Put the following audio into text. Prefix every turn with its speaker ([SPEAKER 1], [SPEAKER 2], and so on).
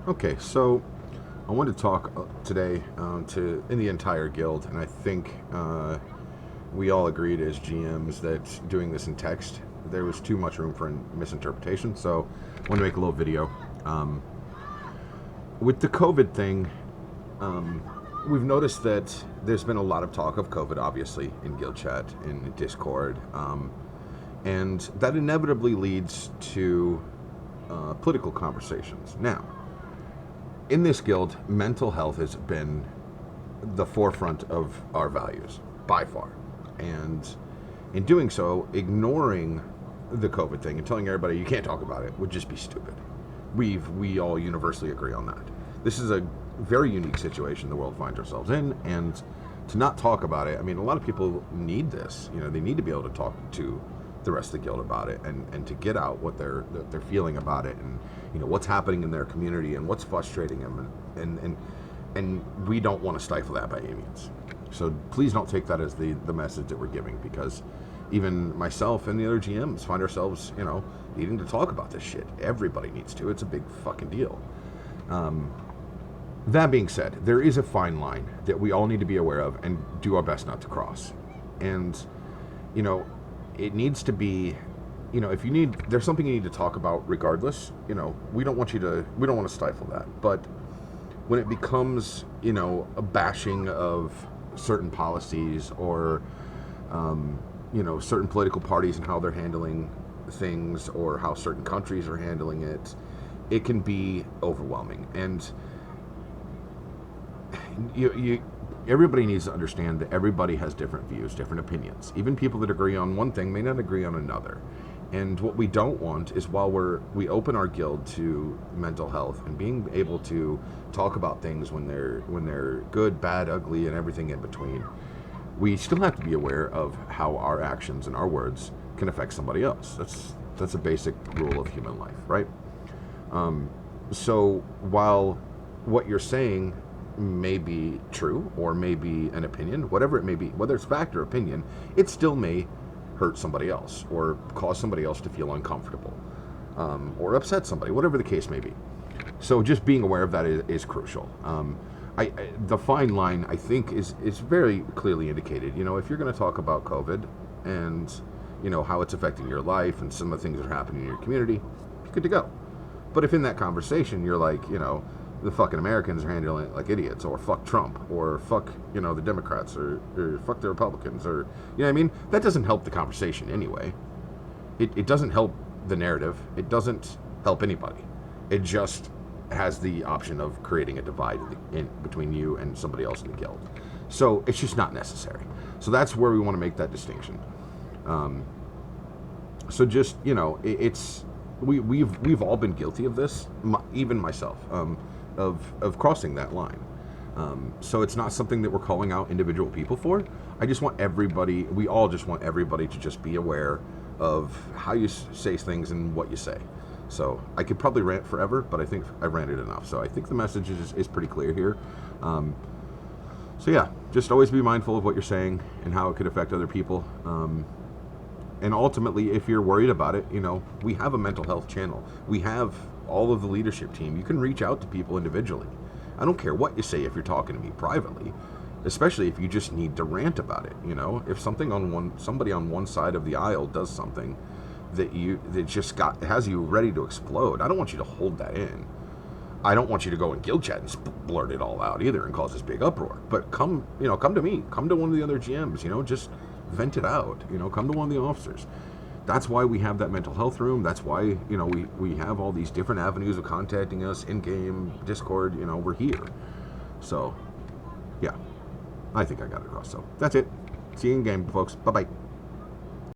[SPEAKER 1] Okay, so I wanted to talk today in the entire guild, and I think we all agreed as GMs that doing this in text, there was too much room for misinterpretation. So I wanted to make a little video. Um, with the COVID thing, um, we've noticed that there's been a lot of talk of COVID, obviously, in guild chat, in Discord, and that inevitably leads to political conversations. Now, in this guild, mental health has been the forefront of our values by far. And in doing so, ignoring the COVID thing and telling everybody you can't talk about it would just be stupid. We all universally agree on that. This is a very unique situation the world finds ourselves in, and to not talk about it, I mean, a lot of people need this. You know, they need to be able to talk to the rest of the guild about it, and to get out what they're feeling about it, and you know what's happening in their community and what's frustrating them, and we don't want to stifle that by any means. So please don't take that as the message that we're giving, because even myself and the other GMs find ourselves, you know, needing to talk about this shit. Everybody needs to. It's a big fucking deal. That being said, there is a fine line that we all need to be aware of and do our best not to cross. And, you know, it needs to be, you know, if you need, there's something you need to talk about regardless, you know, we don't want to stifle that. But when it becomes, you know, a bashing of certain policies or, you know, certain political parties and how they're handling things or how certain countries are handling it, it can be overwhelming. And everybody needs to understand that everybody has different views, different opinions. Even people that agree on one thing may not agree on another. And what we don't want is, while we open our guild to mental health and being able to talk about things when they're good, bad, ugly, and everything in between, we still have to be aware of how our actions and our words can affect somebody else. That's a basic rule of human life, right? So while what you're saying may be true or may be an opinion, whatever it may be, whether it's fact or opinion, it still may hurt somebody else or cause somebody else to feel uncomfortable, or upset somebody, whatever the case may be. So just being aware of that is crucial. The fine line, I think, is very clearly indicated. You know, if you're going to talk about COVID and, you know, how it's affecting your life and some of the things that are happening in your community, you're good to go. But if in that conversation you're like, you know, the fucking Americans are handling it like idiots, or fuck Trump, or fuck, you know, the Democrats, or fuck the Republicans, or, you know what I mean? That doesn't help the conversation anyway. It doesn't help the narrative. It doesn't help anybody. It just has the option of creating a divide between you and somebody else in the guild. So it's just not necessary. So that's where we want to make that distinction. So just, you know, we've all been guilty of this, even myself. Of crossing that line. So it's not something that we're calling out individual people for. I just want everybody, we all just want everybody to just be aware of how you say things and what you say. So I could probably rant forever, but I think I ranted enough. So I think the message is pretty clear here. So yeah, just always be mindful of what you're saying and how it could affect other people. And ultimately, if you're worried about it, you know, we have a mental health channel. We have all of the leadership team. You can reach out to people individually. I don't care what you say if you're talking to me privately, especially if you just need to rant about it. You know, if somebody on one side of the aisle does something that just has you ready to explode, I don't want you to hold that in. I don't want you to go in guild chat and blurt it all out either and cause this big uproar. But come to me, come to one of the other GMs, you know, just vent it out, you know, come to one of the officers. That's why we have that mental health room. That's why, you know, we have all these different avenues of contacting us, in-game, Discord, you know, we're here. So, yeah, I think I got it across. So, that's it. See you in game, folks. Bye-bye.